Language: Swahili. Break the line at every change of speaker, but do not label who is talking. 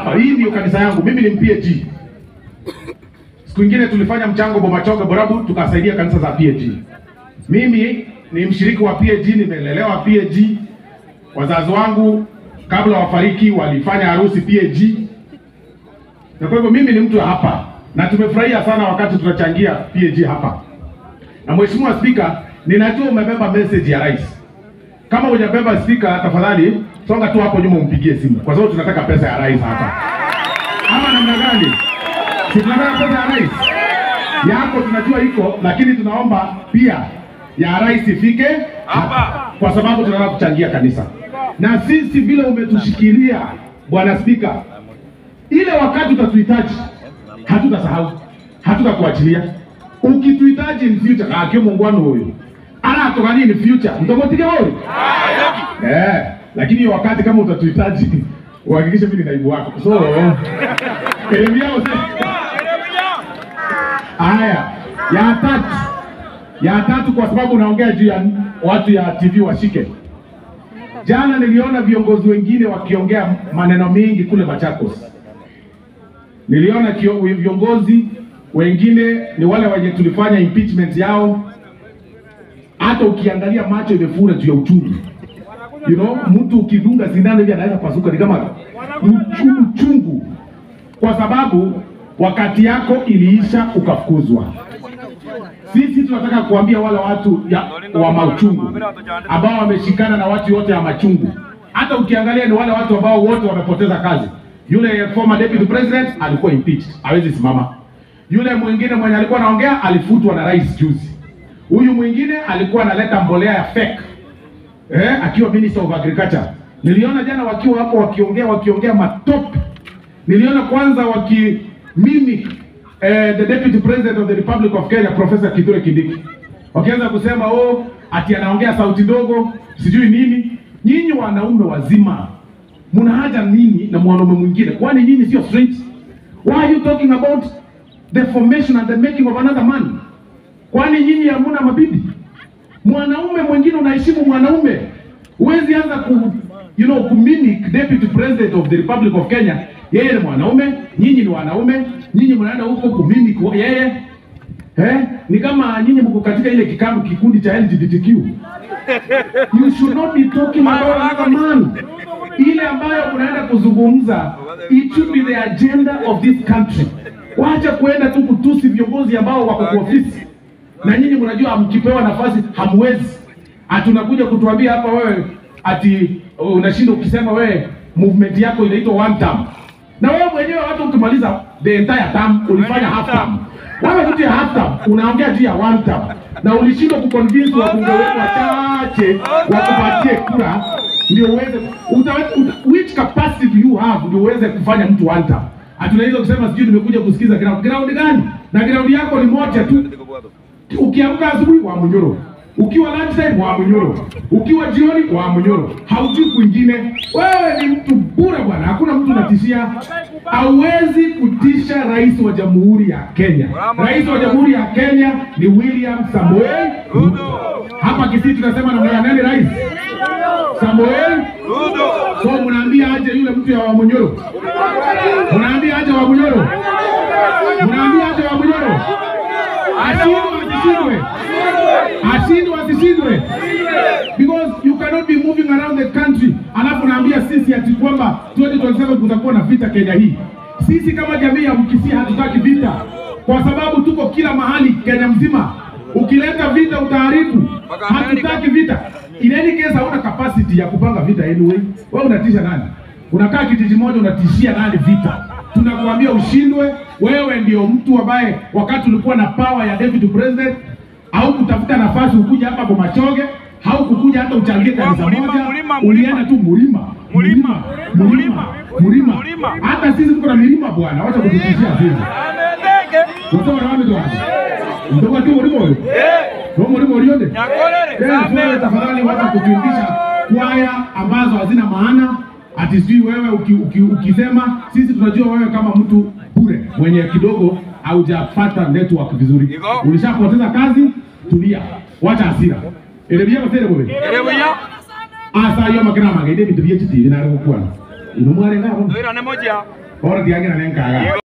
hapa. Hii ndio kanisa yangu. Mimi ni PAG. Siku nyingine tulifanya mchango Bomachoge Borabu tukasaidia kanisa za PAG. Mimi ni mshiriki wa PAG, nimelelewa PAG. Wazazi wangu kabla wafariki walifanya harusi PAG. Na kwa hivyo mimi ni mtu hapa na tumefurahia sana wakati tunachangia PAG hapa. Na Mheshimiwa Speaker, ninajua umebeba message ya rais. Kama hujabeba Speaker, tafadhali songa tu hapo nyuma umpigie simu kwa sababu tunataka pesa ya rais hapa. Ama namna gani? Si tunataka pesa ya rais. Yako tunajua iko, lakini tunaomba pia ya rais ifike hapa kwa sababu tunataka kuchangia kanisa. Na sisi vile umetushikilia Bwana Speaker, ile wakati utatuhitaji hatutasahau, hatutakuachilia. Ukituhitaji in future, akio mungwano huyo ana tokani in future mtomotige wewe lakini wakati kama utatuhitaji uhakikishe mimi ni naibu wako. So haya ya tatu kwa sababu naongea juu ya watu ya TV washike. Jana niliona viongozi wengine wakiongea maneno mengi kule Machakos. Niliona viongozi wengine ni wale wenye tulifanya impeachment yao. Hata ukiangalia macho imefura juu ya uchungu. You know, mtu ukidunga sindano hivi anaweza pasuka, ni kama uchungu. Kwa sababu wakati yako iliisha ukafukuzwa. Sisi tunataka kuambia wale watu wa machungu ambao wameshikana na watu wote ya machungu. Hata ukiangalia ni wale watu ambao wote wamepoteza kazi. Yule former deputy president alikuwa impeached, hawezi simama. Yule mwingine mwenye alikuwa anaongea alifutwa na rais juzi. Huyu mwingine alikuwa analeta mbolea ya fake. Akiwa Minister of Agriculture. Niliona jana wakiwa hapo wakiongea matop. Niliona kwanza mimi the deputy president of the Republic of Kenya, Professor Kithure Kindiki. Wakianza kusema ati anaongea sauti ndogo, sijui nini. Nyinyi wanaume wazima, muna haja nini na mwanaume mwingine? Kwani nyinyi sio straight? Why are you talking about the formation and the making of another man? Kwani nyinyi hamuna mabibi? Mwanaume mwingine unaheshimu mwanaume. Huwezi anza kumimic deputy president of the Republic of Kenya. Yeye ni mwanaume, nyinyi ni wanaume, nyinyi mnaenda huko kumimic yeye. Ni kama nyinyi mko katika ile kikundi cha LGBTQ. You should not be talking about another man. Ile ambayo unaenda kuzungumza, it should be the agenda of this country. Waacha kuenda tu kutusi viongozi ambao wako kwa ofisi. Na nyinyi mnajua mkipewa nafasi hamwezi. Atunakuja kutuambia hapa wewe ati unashinda ukisema wewe movement yako inaitwa one term. Na wewe mwenyewe hata ukimaliza the entire term ulifanya half term. Wewe kitu ya half term unaongea juu ya one term. Na ulishindwa kuconvince wabunge wetu wachache wakupatie kura ndio uweze which capacity do you have ndio uweze kufanya mtu one term. Hatunaweza kusema sijui nimekuja kusikiza ground gani? Na ground yako ni moja tu. Ukiamka asubuhi wa Munyoro, ukiwa lunch time wa Munyoro, ukiwa jioni wa Munyoro, haujui kwingine. Wewe ni mtu bure bwana, hakuna mtu unatishia. Hauwezi kutisha rais wa Jamhuri ya Kenya. Rais wa Jamhuri ya Kenya ni William Samoei Ruto. Hapa Kisii tunasema na nani rais? Samoei Ruto. So mnaambia aje yule mtu ya wa Munyoro? Mnaambia aje wa Munyoro? Mnaambia aje wa Munyoro? Asishindwe. Because you cannot be moving around the country alafu naambia sisi ati kwamba 2027 kutakuwa na vita Kenya hii. Sisi kama jamii ya Mkisii hatutaki vita kwa sababu tuko kila mahali Kenya mzima. Ukileta vita utaharibu. Hatutaki vita. In any case hauna capacity ya kupanga vita anyway. Wewe unatisha nani? Unakaa kijiji moja unatishia nani vita? Tunakuambia ushindwe. Wewe ndio mtu ambaye wakati ulikuwa na power ya deputy president au kutafuta nafasi ukuja hapa Bomachoge, au kukuja hata uchangie kanisa moja, ulienda tu mulima. Hata sisi tuko na milima bwana, wacha kututishia sisi. Kutoka na watu hapa. Ndoka tu mulimo. Mulimo ulione? Nyakolele. Tafadhali wacha kutuimbisha kwaya ambazo hazina maana. Ati sijui wewe ukisema sisi tunajua wewe kama mtu bure mwenye kidogo haujapata network vizuri. Ulishapoteza kazi, tulia. Wacha hasira. Elebia masere bole. Elebia. Asa yo makina magende bitu bye chiti na rukwana. Ino mware ngabo. Ndoira ne moja. Bora diange na nenkaga.